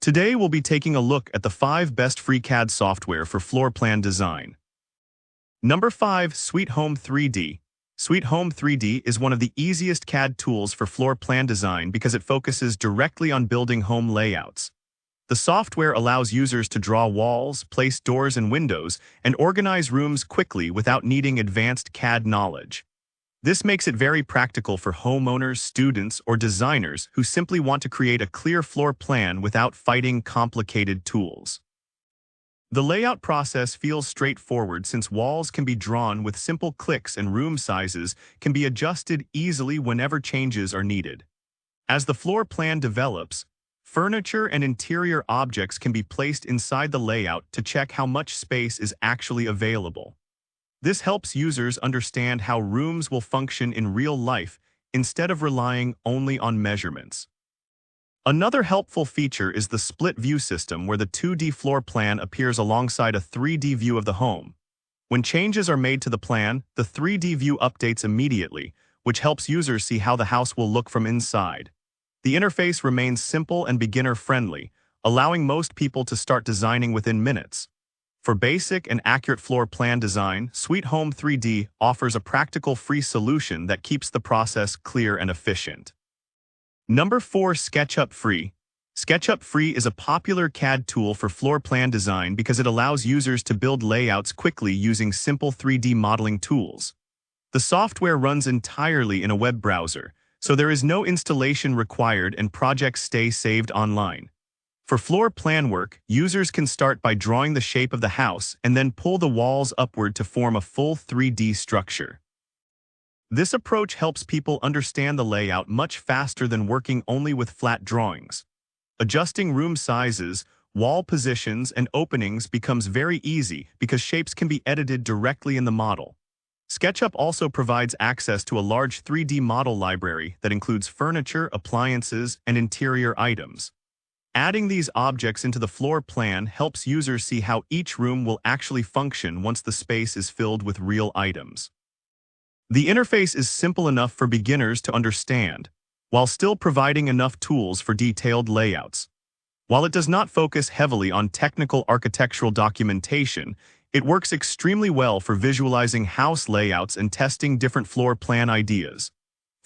Today we'll be taking a look at the 5 best free CAD software for floor plan design. Number 5. Sweet Home 3D. Sweet Home 3D is one of the easiest CAD tools for floor plan design because it focuses directly on building home layouts. The software allows users to draw walls, place doors and windows, and organize rooms quickly without needing advanced CAD knowledge. This makes it very practical for homeowners, students, or designers who simply want to create a clear floor plan without fighting complicated tools. The layout process feels straightforward since walls can be drawn with simple clicks and room sizes can be adjusted easily whenever changes are needed. As the floor plan develops, furniture and interior objects can be placed inside the layout to check how much space is actually available. This helps users understand how rooms will function in real life instead of relying only on measurements. Another helpful feature is the split view system where the 2D floor plan appears alongside a 3D view of the home. When changes are made to the plan, the 3D view updates immediately, which helps users see how the house will look from inside. The interface remains simple and beginner-friendly, allowing most people to start designing within minutes. For basic and accurate floor plan design, Sweet Home 3D offers a practical free solution that keeps the process clear and efficient. Number 4. SketchUp Free. SketchUp Free is a popular CAD tool for floor plan design because it allows users to build layouts quickly using simple 3D modeling tools. The software runs entirely in a web browser, so there is no installation required and projects stay saved online. For floor plan work, users can start by drawing the shape of the house and then pull the walls upward to form a full 3D structure. This approach helps people understand the layout much faster than working only with flat drawings. Adjusting room sizes, wall positions, and openings becomes very easy because shapes can be edited directly in the model. SketchUp also provides access to a large 3D model library that includes furniture, appliances, and interior items. Adding these objects into the floor plan helps users see how each room will actually function once the space is filled with real items. The interface is simple enough for beginners to understand, while still providing enough tools for detailed layouts. While it does not focus heavily on technical architectural documentation, it works extremely well for visualizing house layouts and testing different floor plan ideas.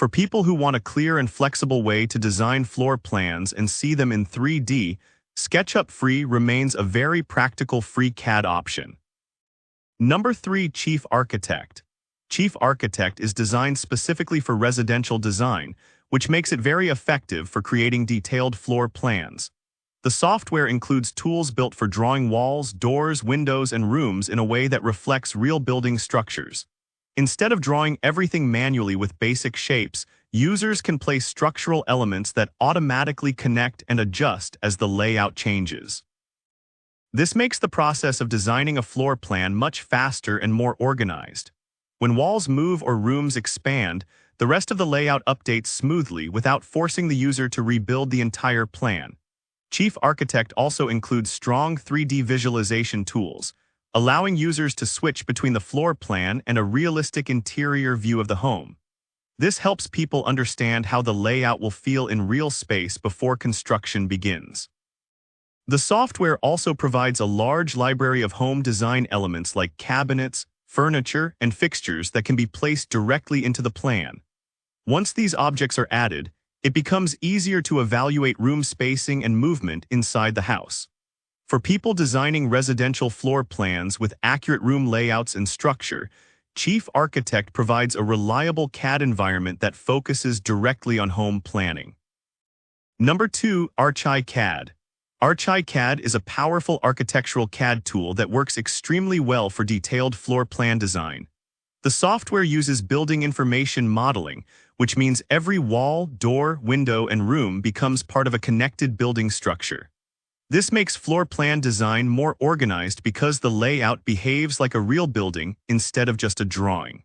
For people who want a clear and flexible way to design floor plans and see them in 3D, SketchUp Free remains a very practical free CAD option. Number 3. Chief Architect. Chief Architect is designed specifically for residential design, which makes it very effective for creating detailed floor plans. The software includes tools built for drawing walls, doors, windows, and rooms in a way that reflects real building structures. Instead of drawing everything manually with basic shapes, users can place structural elements that automatically connect and adjust as the layout changes. This makes the process of designing a floor plan much faster and more organized. When walls move or rooms expand, the rest of the layout updates smoothly without forcing the user to rebuild the entire plan. Chief Architect also includes strong 3D visualization tools, allowing users to switch between the floor plan and a realistic interior view of the home. This helps people understand how the layout will feel in real space before construction begins. The software also provides a large library of home design elements like cabinets, furniture, and fixtures that can be placed directly into the plan. Once these objects are added, it becomes easier to evaluate room spacing and movement inside the house. For people designing residential floor plans with accurate room layouts and structure, Chief Architect provides a reliable CAD environment that focuses directly on home planning. Number 2. ArchiCAD. ArchiCAD is a powerful architectural CAD tool that works extremely well for detailed floor plan design. The software uses building information modeling, which means every wall, door, window, and room becomes part of a connected building structure. This makes floor plan design more organized because the layout behaves like a real building instead of just a drawing.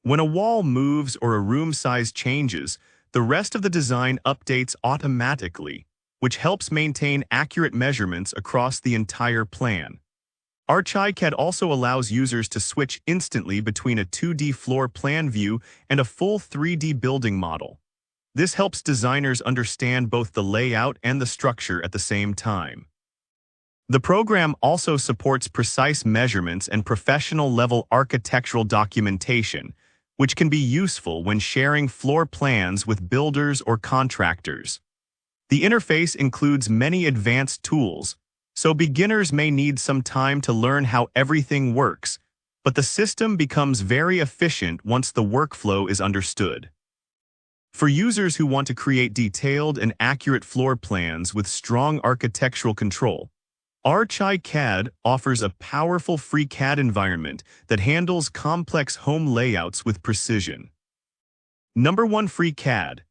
When a wall moves or a room size changes, the rest of the design updates automatically, which helps maintain accurate measurements across the entire plan. ArchiCAD also allows users to switch instantly between a 2D floor plan view and a full 3D building model. This helps designers understand both the layout and the structure at the same time. The program also supports precise measurements and professional-level architectural documentation, which can be useful when sharing floor plans with builders or contractors. The interface includes many advanced tools, so beginners may need some time to learn how everything works, but the system becomes very efficient once the workflow is understood. For users who want to create detailed and accurate floor plans with strong architectural control, CAD offers a powerful free CAD environment that handles complex home layouts with precision. Number 1. FreeCAD.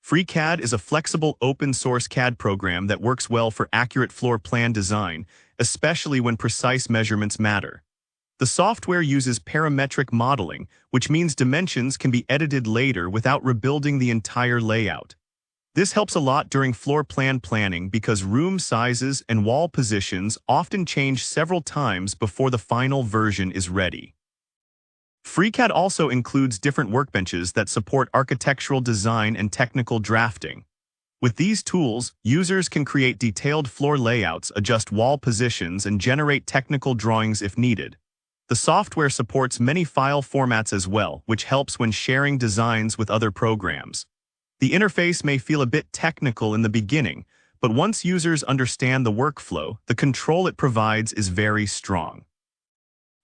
FreeCAD is a flexible open-source CAD program that works well for accurate floor plan design, especially when precise measurements matter. The software uses parametric modeling, which means dimensions can be edited later without rebuilding the entire layout. This helps a lot during floor plan planning because room sizes and wall positions often change several times before the final version is ready. FreeCAD also includes different workbenches that support architectural design and technical drafting. With these tools, users can create detailed floor layouts, adjust wall positions, and generate technical drawings if needed. The software supports many file formats as well, which helps when sharing designs with other programs. The interface may feel a bit technical in the beginning, but once users understand the workflow, the control it provides is very strong.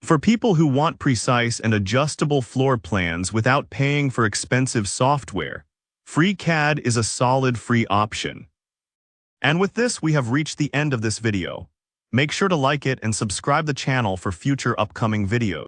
For people who want precise and adjustable floor plans without paying for expensive software, FreeCAD is a solid free option. And with this, we have reached the end of this video. Make sure to like it and subscribe the channel for future upcoming videos.